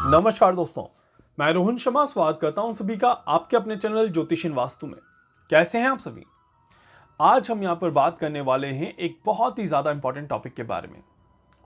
नमस्कार दोस्तों, मैं रोहन शर्मा स्वागत करता हूं सभी का आपके अपने चैनल ज्योतिषीय वास्तु में। कैसे हैं आप सभी? आज हम यहां पर बात करने वाले हैं एक बहुत ही ज्यादा इंपॉर्टेंट टॉपिक के बारे में।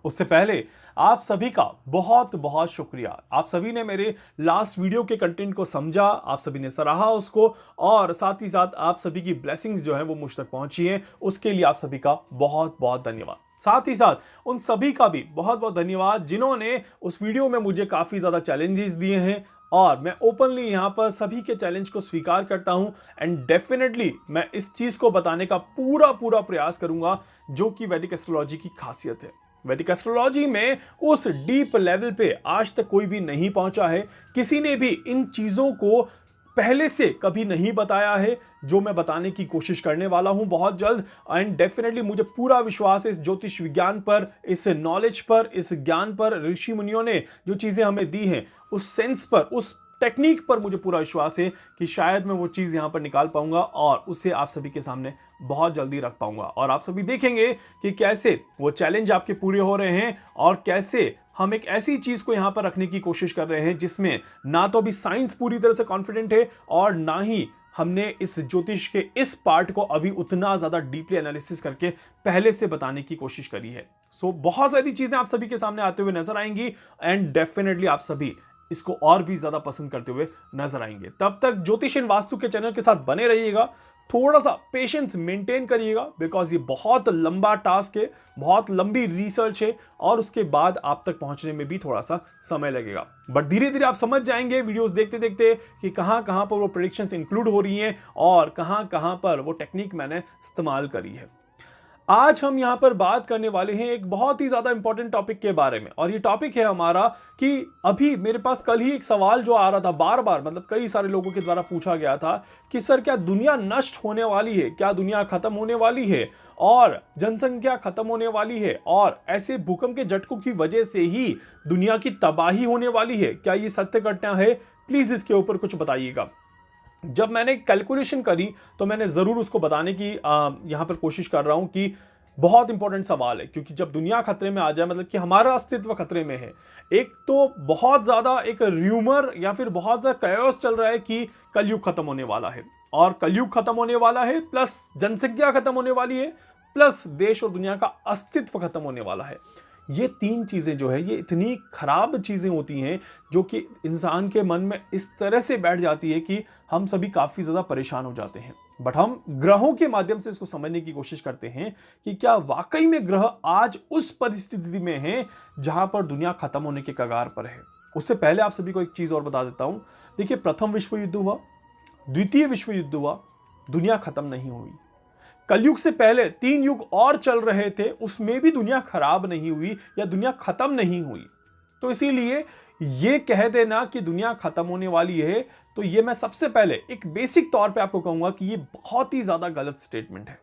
उससे पहले आप सभी का बहुत बहुत शुक्रिया। आप सभी ने मेरे लास्ट वीडियो के कंटेंट को समझा, आप सभी ने सराहा उसको, और साथ ही साथ आप सभी की ब्लेसिंग्स जो है वो मुझ तक पहुंची हैं। उसके लिए आप सभी का बहुत बहुत धन्यवाद। साथ ही साथ उन सभी का भी बहुत बहुत धन्यवाद जिन्होंने उस वीडियो में मुझे काफी ज्यादा चैलेंजेस दिए हैं, और मैं ओपनली यहां पर सभी के चैलेंज को स्वीकार करता हूं। एंड डेफिनेटली मैं इस चीज को बताने का पूरा पूरा प्रयास करूंगा जो कि वैदिक एस्ट्रोलॉजी की खासियत है। वैदिक एस्ट्रोलॉजी में उस डीप लेवल पे आज तक कोई भी नहीं पहुंचा है, किसी ने भी इन चीजों को पहले से कभी नहीं बताया है, जो मैं बताने की कोशिश करने वाला हूं बहुत जल्द। एंड डेफिनेटली मुझे पूरा विश्वास है इस ज्योतिष विज्ञान पर, इस नॉलेज पर, इस ज्ञान पर। ऋषि मुनियों ने जो चीजें हमें दी हैं उस सेंस पर, उस टेक्निक पर मुझे पूरा विश्वास है कि शायद मैं वो चीज यहां पर निकाल पाऊंगा और उसे आप सभी के सामने बहुत जल्दी रख पाऊंगा। और आप सभी देखेंगे कि कैसे वो चैलेंज आपके पूरे हो रहे हैं और कैसे हम एक ऐसी चीज को यहां पर रखने की कोशिश कर रहे हैं जिसमें ना तो अभी साइंस पूरी तरह से कॉन्फिडेंट है और ना ही हमने इस ज्योतिष के इस पार्ट को अभी उतना ज्यादा डीपली एनालिसिस करके पहले से बताने की कोशिश करी है। सो बहुत सारी चीजें आप सभी के सामने आते हुए नजर आएंगी एंड डेफिनेटली आप सभी इसको और भी ज्यादा पसंद करते हुए नजर आएंगे। तब तक ज्योतिषीय वास्तु के चैनल के साथ बने रहिएगा, थोड़ा सा पेशेंस मेंटेन करिएगा, बिकॉज ये बहुत लंबा टास्क है, बहुत लंबी रिसर्च है और उसके बाद आप तक पहुंचने में भी थोड़ा सा समय लगेगा। बट धीरे धीरे आप समझ जाएंगे वीडियोस देखते देखते कि कहां कहां पर वो प्रेडिक्शंस इंक्लूड हो रही हैं और कहां कहां पर वो टेक्निक मैंने इस्तेमाल करी है। आज हम यहां पर बात करने वाले हैं एक बहुत ही ज्यादा इंपॉर्टेंट टॉपिक के बारे में, और ये टॉपिक है हमारा कि अभी मेरे पास कल ही एक सवाल जो आ रहा था बार बार, मतलब कई सारे लोगों के द्वारा पूछा गया था कि सर क्या दुनिया नष्ट होने वाली है, क्या दुनिया खत्म होने वाली है और जनसंख्या खत्म होने वाली है और ऐसे भूकंप के झटकों की वजह से ही दुनिया की तबाही होने वाली है? क्या ये सत्य घटना है? प्लीज इसके ऊपर कुछ बताइएगा। जब मैंने कैलकुलेशन करी तो मैंने जरूर उसको बताने की यहां पर कोशिश कर रहा हूं कि बहुत इंपॉर्टेंट सवाल है, क्योंकि जब दुनिया खतरे में आ जाए मतलब कि हमारा अस्तित्व खतरे में है। एक तो बहुत ज्यादा एक र्यूमर या फिर बहुत ज्यादा कयास चल रहा है कि कलयुग खत्म होने वाला है, और कलयुग खत्म होने वाला है प्लस जनसंख्या खत्म होने वाली है प्लस देश और दुनिया का अस्तित्व खत्म होने वाला है। ये तीन चीजें जो है ये इतनी खराब चीजें होती हैं जो कि इंसान के मन में इस तरह से बैठ जाती है कि हम सभी काफी ज्यादा परेशान हो जाते हैं। बट हम ग्रहों के माध्यम से इसको समझने की कोशिश करते हैं कि क्या वाकई में ग्रह आज उस परिस्थिति में हैं जहां पर दुनिया खत्म होने के कगार पर है। उससे पहले आप सभी को एक चीज और बता देता हूं। देखिए, प्रथम विश्व युद्ध हुआ, द्वितीय विश्व युद्ध हुआ, दुनिया खत्म नहीं हुई। कलयुग से पहले 3 युग और चल रहे थे, उसमें भी दुनिया खराब नहीं हुई या दुनिया खत्म नहीं हुई। तो इसीलिए ये कह देना कि दुनिया खत्म होने वाली है, तो ये मैं सबसे पहले एक बेसिक तौर पे आपको कहूंगा कि ये बहुत ही ज्यादा गलत स्टेटमेंट है।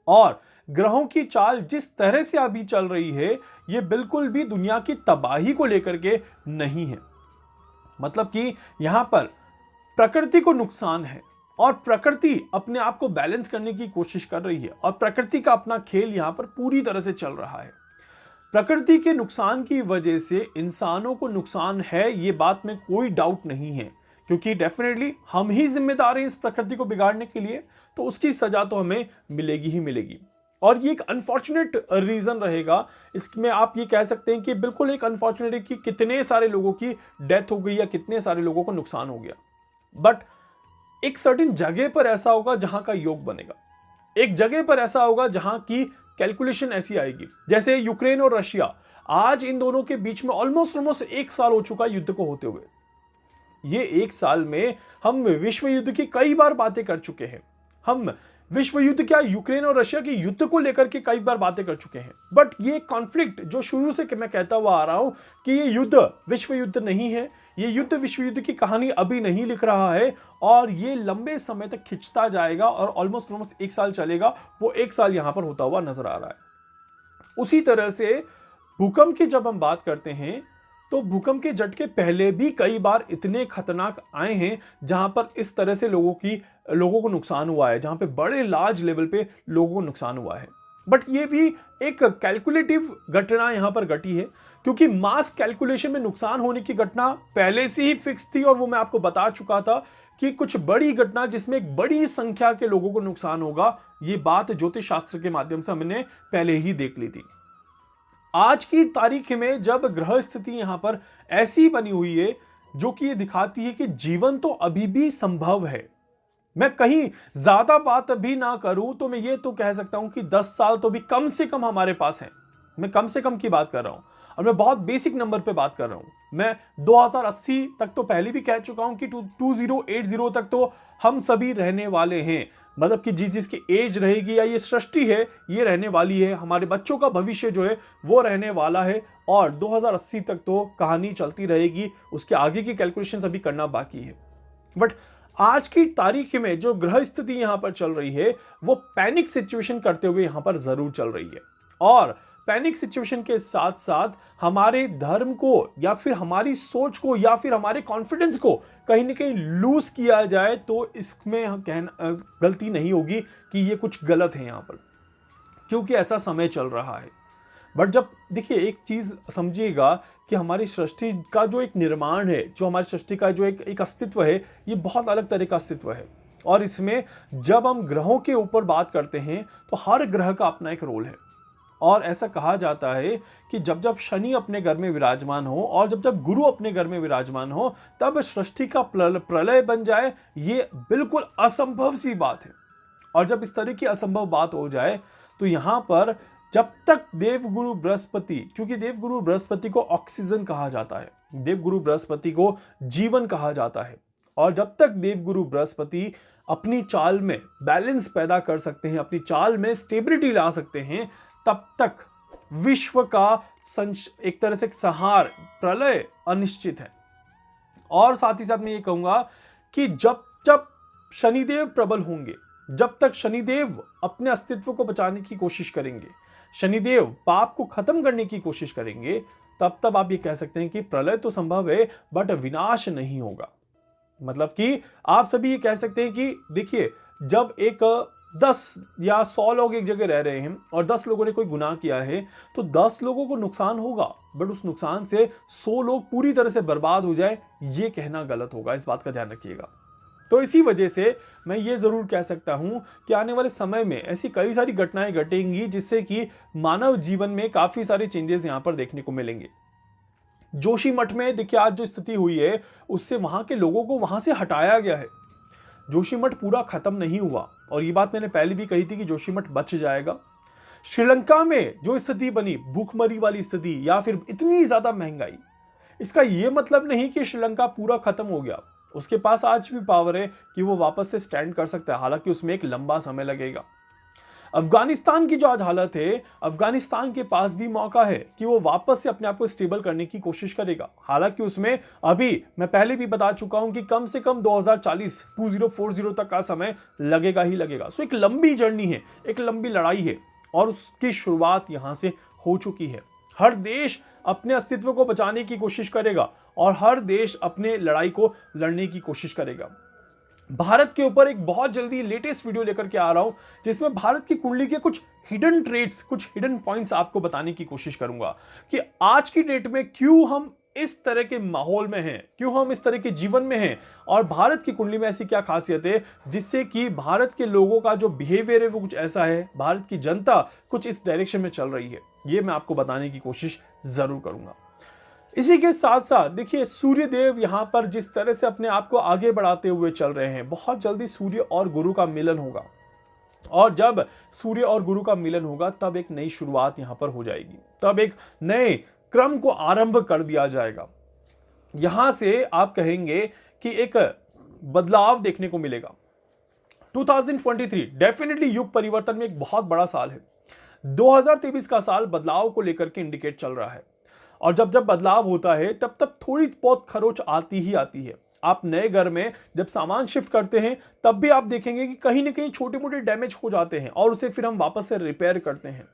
और ग्रहों की चाल जिस तरह से अभी चल रही है ये बिल्कुल भी दुनिया की तबाही को लेकर के नहीं है। मतलब कि यहां पर प्रकृति को नुकसान है और प्रकृति अपने आप को बैलेंस करने की कोशिश कर रही है, और प्रकृति का अपना खेल यहां पर पूरी तरह से चल रहा है। प्रकृति के नुकसान की वजह से इंसानों को नुकसान है, ये बात में कोई डाउट नहीं है, क्योंकि डेफिनेटली हम ही जिम्मेदार हैं इस प्रकृति को बिगाड़ने के लिए, तो उसकी सजा तो हमें मिलेगी ही मिलेगी। और ये एक अनफॉर्चुनेट रीजन रहेगा, इसमें आप ये कह सकते हैं कि बिल्कुल एक अनफॉर्चुनेट है कि कितने सारे लोगों की डेथ हो गई या कितने सारे लोगों को नुकसान हो गया। बट एक सर्टेन जगह पर ऐसा होगा जहां का योग बनेगा, एक जगह पर ऐसा होगा जहां की कैलकुलेशन ऐसी आएगी। जैसे यूक्रेन और रशिया, आज इन दोनों के बीच में ऑलमोस्ट 1 साल हो चुका युद्ध को होते हुए। ये 1 साल में हम विश्व युद्ध की कई बार बातें कर चुके हैं। हम विश्व युद्ध क्या, यूक्रेन और रशिया के युद्ध को लेकर के कई बार बातें कर चुके हैं। बट ये कॉन्फ्लिक्ट जो शुरू से मैं कहता हुआ आ रहा हूं कि ये युद्ध विश्व युद्ध नहीं है, ये युद्ध विश्व युद्ध की कहानी अभी नहीं लिख रहा है, और ये लंबे समय तक खिंचता जाएगा और ऑलमोस्ट 1 साल चलेगा। वो 1 साल यहां पर होता हुआ नजर आ रहा है। उसी तरह से भूकंप की जब हम बात करते हैं तो भूकंप के झटके पहले भी कई बार इतने खतरनाक आए हैं जहां पर इस तरह से लोगों को नुकसान हुआ है, जहां पे बड़े लार्ज लेवल पे लोगों को नुकसान हुआ है। बट ये भी एक कैलकुलेटिव घटना यहां पर घटी है, क्योंकि मास कैलकुलेशन में नुकसान होने की घटना पहले से ही फिक्स थी, और वो मैं आपको बता चुका था कि कुछ बड़ी घटना जिसमें एक बड़ी संख्या के लोगों को नुकसान होगा, ये बात ज्योतिष शास्त्र के माध्यम से हमने पहले ही देख ली थी। आज की तारीख में जब ग्रह स्थिति यहां पर ऐसी बनी हुई है जो कि ये दिखाती है कि जीवन तो अभी भी संभव है। मैं कहीं ज्यादा बात अभी ना करूं तो मैं ये तो कह सकता हूं कि 10 साल तो भी कम से कम हमारे पास है। मैं कम से कम की बात कर रहा हूं, और मैं बहुत बेसिक नंबर पे बात कर रहा हूं। मैं 2080 तक तो पहले भी कह चुका हूं कि 2080 तक तो हम सभी रहने वाले हैं। मतलब कि जिसकी एज रहेगी या ये सृष्टि है ये रहने वाली है, हमारे बच्चों का भविष्य जो है वो रहने वाला है, और 2080 तक तो कहानी चलती रहेगी। उसके आगे की कैलकुलेशंस अभी करना बाकी है। बट आज की तारीख में जो ग्रह स्थिति यहां पर चल रही है वो पैनिक सिचुएशन करते हुए यहां पर जरूर चल रही है, और पैनिक सिचुएशन के साथ साथ हमारे धर्म को या फिर हमारी सोच को या फिर हमारे कॉन्फिडेंस को कहीं ना कहीं लूज किया जाए तो इसमें हम कहना गलती नहीं होगी कि ये कुछ गलत है यहां पर, क्योंकि ऐसा समय चल रहा है। बट जब देखिए एक चीज समझिएगा कि हमारी सृष्टि का जो एक निर्माण है, जो हमारी सृष्टि का जो एक अस्तित्व है, ये बहुत अलग तरह का अस्तित्व है। और इसमें जब हम ग्रहों के ऊपर बात करते हैं तो हर ग्रह का अपना एक रोल है, और ऐसा कहा जाता है कि जब जब शनि अपने घर में विराजमान हो और जब जब गुरु अपने घर में विराजमान हो तब सृष्टि का प्रलय बन जाए, ये बिल्कुल असंभव सी बात है। और जब इस तरह की असंभव बात हो जाए तो यहां पर जब तक देवगुरु बृहस्पति, क्योंकि देवगुरु बृहस्पति को ऑक्सीजन कहा जाता है, देवगुरु बृहस्पति को जीवन कहा जाता है, और जब तक देवगुरु बृहस्पति अपनी चाल में बैलेंस पैदा कर सकते हैं, अपनी चाल में स्टेबिलिटी ला सकते हैं, तब तक विश्व का एक तरह से संहार, प्रलय अनिश्चित है। और साथ ही साथ मैं ये कहूंगा कि जब जब शनिदेव प्रबल होंगे, जब तक शनिदेव अपने अस्तित्व को बचाने की कोशिश करेंगे, शनिदेव पाप को खत्म करने की कोशिश करेंगे, तब तब आप ये कह सकते हैं कि प्रलय तो संभव है बट विनाश नहीं होगा। मतलब कि आप सभी ये कह सकते हैं कि देखिए, जब एक 10 या 100 लोग एक जगह रह रहे हैं और 10 लोगों ने कोई गुनाह किया है तो 10 लोगों को नुकसान होगा, बट उस नुकसान से 100 लोग पूरी तरह से बर्बाद हो जाए, ये कहना गलत होगा। इस बात का ध्यान रखिएगा। तो इसी वजह से मैं ये जरूर कह सकता हूं कि आने वाले समय में ऐसी कई सारी घटनाएं घटेंगी जिससे कि मानव जीवन में काफी सारे चेंजेस यहां पर देखने को मिलेंगे। जोशीमठ में देखिए आज जो स्थिति हुई है उससे वहां के लोगों को वहां से हटाया गया है। जोशीमठ पूरा खत्म नहीं हुआ, और ये बात मैंने पहले भी कही थी कि जोशीमठ बच जाएगा। श्रीलंका में जो स्थिति बनी, भूखमरी वाली स्थिति या फिर इतनी ज्यादा महंगाई, इसका यह मतलब नहीं कि श्रीलंका पूरा खत्म हो गया। उसके पास आज भी पावर है कि वो वापस से स्टैंड कर सकता है, हालांकि उसमें एक लंबा समय लगेगा। अफगानिस्तान की जो आज हालत है, अफगानिस्तान के पास भी मौका है कि वो वापस से अपने आप को स्टेबल करने की कोशिश करेगा, हालांकि उसमें अभी मैं पहले भी बता चुका हूं कि कम से कम 2040 तक का समय लगेगा ही लगेगा। सो एक लंबी जर्नी है, एक लंबी लड़ाई है, और उसकी शुरुआत यहां से हो चुकी है। हर देश अपने अस्तित्व को बचाने की कोशिश करेगा और हर देश अपने लड़ाई को लड़ने की कोशिश करेगा। भारत के ऊपर एक बहुत जल्दी लेटेस्ट वीडियो लेकर के आ रहा हूं जिसमें भारत की कुंडली के कुछ हिडन ट्रेट्स, कुछ हिडन पॉइंट्स आपको बताने की कोशिश करूंगा कि आज की डेट में क्यों हम इस तरह के माहौल में हैं, क्यों हम इस तरह के जीवन में हैं, और भारत की कुंडली में ऐसी क्या खासियत है जिससे कि भारत के लोगों का जो बिहेवियर है वो कुछ ऐसा है, भारत की जनता कुछ इस डायरेक्शन में चल रही है। ये मैं आपको बताने की कोशिश जरूर करूंगा। इसी के साथ साथ देखिए सूर्य देव यहां पर जिस तरह से अपने आप को आगे बढ़ाते हुए चल रहे हैं, बहुत जल्दी सूर्य और गुरु का मिलन होगा, और जब सूर्य और गुरु का मिलन होगा तब एक नई शुरुआत यहां पर हो जाएगी, तब एक नए क्रम को आरंभ कर दिया जाएगा। यहां से आप कहेंगे कि एक बदलाव देखने को मिलेगा। 2023 डेफिनेटली युग परिवर्तन में एक बहुत बड़ा साल है। 2023 का साल बदलाव को लेकर के इंडिकेट चल रहा है, और जब जब बदलाव होता है तब तब थोड़ी बहुत खरोच आती ही आती है। आप नए घर में जब सामान शिफ्ट करते हैं तब भी आप देखेंगे कि कहीं ना कहीं छोटे मोटे डैमेज हो जाते हैं और उसे फिर हम वापस से रिपेयर करते हैं।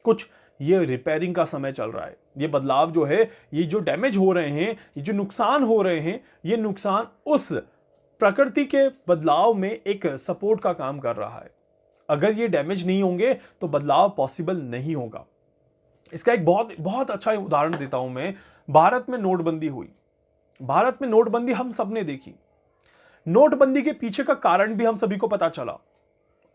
कुछ ये रिपेयरिंग का समय चल रहा है। ये बदलाव जो है, ये जो डैमेज हो रहे हैं, ये जो नुकसान हो रहे हैं, ये नुकसान उस प्रकृति के बदलाव में एक सपोर्ट का काम कर रहा है। अगर ये डैमेज नहीं होंगे तो बदलाव पॉसिबल नहीं होगा। इसका एक बहुत बहुत अच्छा उदाहरण देता हूं मैं। भारत में नोटबंदी हुई। भारत में नोटबंदी हम सबने देखी। नोटबंदी के पीछे का कारण भी हम सभी को पता चला।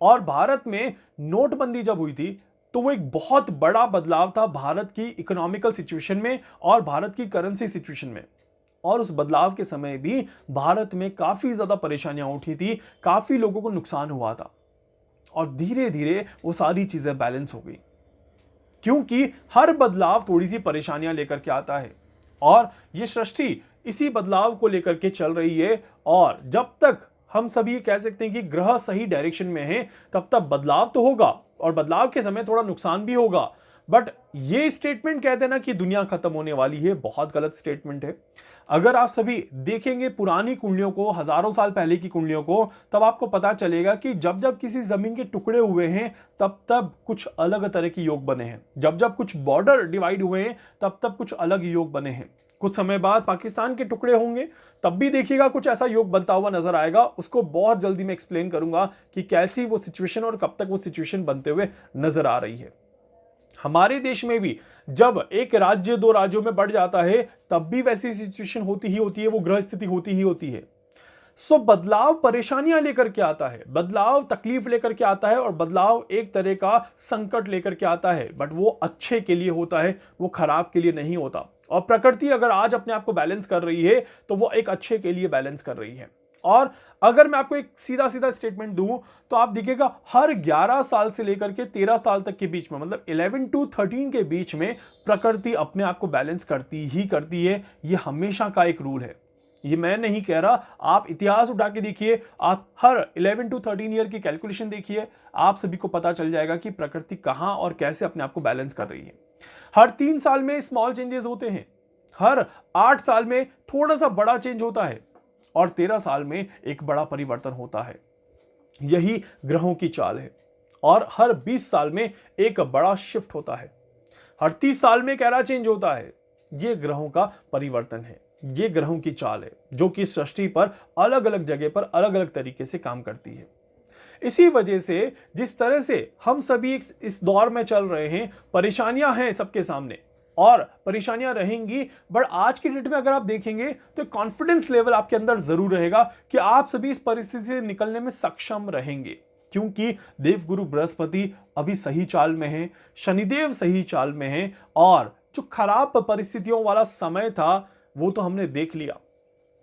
और भारत में नोटबंदी जब हुई थी तो वो एक बहुत बड़ा बदलाव था भारत की इकोनॉमिकल सिचुएशन में और भारत की करेंसी सिचुएशन में। और उस बदलाव के समय भी भारत में काफी ज्यादा परेशानियां उठी थी, काफी लोगों को नुकसान हुआ था। और धीरे धीरे वो सारी चीजें बैलेंस हो गई, क्योंकि हर बदलाव थोड़ी सी परेशानियां लेकर के आता है और ये सृष्टि इसी बदलाव को लेकर के चल रही है। और जब तक हम सभी कह सकते हैं कि ग्रह सही डायरेक्शन में है, तब तक बदलाव तो होगा और बदलाव के समय थोड़ा नुकसान भी होगा। बट ये स्टेटमेंट कहते हैं ना कि दुनिया खत्म होने वाली है, बहुत गलत स्टेटमेंट है। अगर आप सभी देखेंगे पुरानी कुंडलियों को, हजारों साल पहले की कुंडलियों को, तब आपको पता चलेगा कि जब जब किसी जमीन के टुकड़े हुए हैं तब तब कुछ अलग तरह के योग बने हैं। जब जब कुछ बॉर्डर डिवाइड हुए हैं तब तब कुछ अलग योग बने हैं। कुछ समय बाद पाकिस्तान के टुकड़े होंगे, तब भी देखिएगा कुछ ऐसा योग बनता हुआ नजर आएगा। उसको बहुत जल्दी मैं एक्सप्लेन करूंगा कि कैसी वो सिचुएशन और कब तक वो सिचुएशन बनते हुए नजर आ रही है। हमारे देश में भी जब एक राज्य दो राज्यों में बढ़ जाता है तब भी वैसी सिचुएशन होती ही होती है, वो ग्रह स्थिति होती ही होती है। सो बदलाव परेशानियां लेकर के आता है, बदलाव तकलीफ लेकर के आता है और बदलाव एक तरह का संकट लेकर के आता है। बट वो अच्छे के लिए होता है, वो खराब के लिए नहीं होता। और प्रकृति अगर आज अपने आप को बैलेंस कर रही है तो वो एक अच्छे के लिए बैलेंस कर रही है। और अगर मैं आपको एक सीधा सीधा स्टेटमेंट दूं तो आप देखिएगा हर 11 साल से लेकर के 13 साल तक के बीच में, मतलब 11 to 13 के बीच में प्रकृति अपने आप को बैलेंस करती ही करती है। ये हमेशा का एक रूल है, ये मैं नहीं कह रहा। आप इतिहास उठा के देखिए, आप हर 11 to 13 ईयर की कैलकुलेशन देखिए, आप सभी को पता चल जाएगा कि प्रकृति कहां और कैसे अपने आप को बैलेंस कर रही है। हर 3 साल में स्मॉल चेंजेस होते हैं, हर 8 साल में थोड़ा सा बड़ा चेंज होता है और 13 साल में एक बड़ा परिवर्तन होता है। यही ग्रहों की चाल है। और हर 20 साल में एक बड़ा शिफ्ट होता है, हर 30 साल में एक एरा चेंज होता है। यह ग्रहों का परिवर्तन है, यह ग्रहों की चाल है जो कि सृष्टि पर अलग अलग जगह पर अलग अलग तरीके से काम करती है। इसी वजह से जिस तरह से हम सभी इस दौर में चल रहे हैं, परेशानियां हैं सबके सामने और परेशानियां रहेंगी। बट आज की डेट में अगर आप देखेंगे तो कॉन्फिडेंस लेवल आपके अंदर जरूर रहेगा कि आप सभी इस परिस्थिति से निकलने में सक्षम रहेंगे, क्योंकि देवगुरु बृहस्पति अभी सही चाल में है, शनिदेव सही चाल में है और जो खराब परिस्थितियों वाला समय था वो तो हमने देख लिया।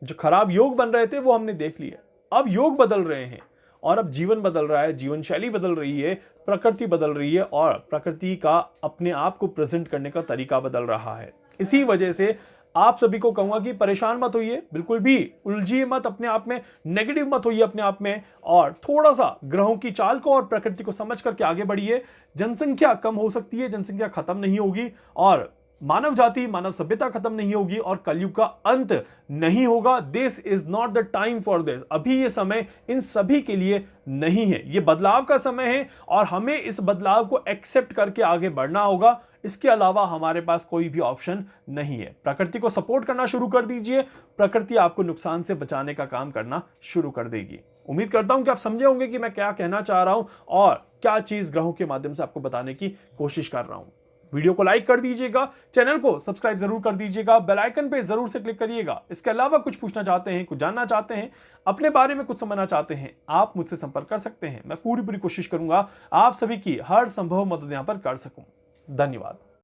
जो खराब योग बन रहे थे वो हमने देख लिया। अब योग बदल रहे हैं और अब जीवन बदल रहा है, जीवन शैली बदल रही है, प्रकृति बदल रही है और प्रकृति का अपने आप को प्रेजेंट करने का तरीका बदल रहा है। इसी वजह से आप सभी को कहूंगा कि परेशान मत होइए, बिल्कुल भी उलझिए मत अपने आप में, नेगेटिव मत होइए अपने आप में और थोड़ा सा ग्रहों की चाल को और प्रकृति को समझ करके आगे बढ़िए। जनसंख्या कम हो सकती है, जनसंख्या खत्म नहीं होगी और मानव जाति, मानव सभ्यता खत्म नहीं होगी और कलयुग का अंत नहीं होगा। This is not the time for this. अभी ये समय इन सभी के लिए नहीं है, ये बदलाव का समय है और हमें इस बदलाव को एक्सेप्ट करके आगे बढ़ना होगा। इसके अलावा हमारे पास कोई भी ऑप्शन नहीं है। प्रकृति को सपोर्ट करना शुरू कर दीजिए, प्रकृति आपको नुकसान से बचाने का काम करना शुरू कर देगी। उम्मीद करता हूं कि आप समझे होंगे कि मैं क्या कहना चाह रहा हूं और क्या चीज ग्रहों के माध्यम से आपको बताने की कोशिश कर रहा हूं। वीडियो को लाइक कर दीजिएगा, चैनल को सब्सक्राइब जरूर कर दीजिएगा, बेल आइकन पे जरूर से क्लिक करिएगा। इसके अलावा कुछ पूछना चाहते हैं, कुछ जानना चाहते हैं, अपने बारे में कुछ समझना चाहते हैं, आप मुझसे संपर्क कर सकते हैं। मैं पूरी कोशिश करूंगा आप सभी की हर संभव मदद यहां पर कर सकूं। धन्यवाद।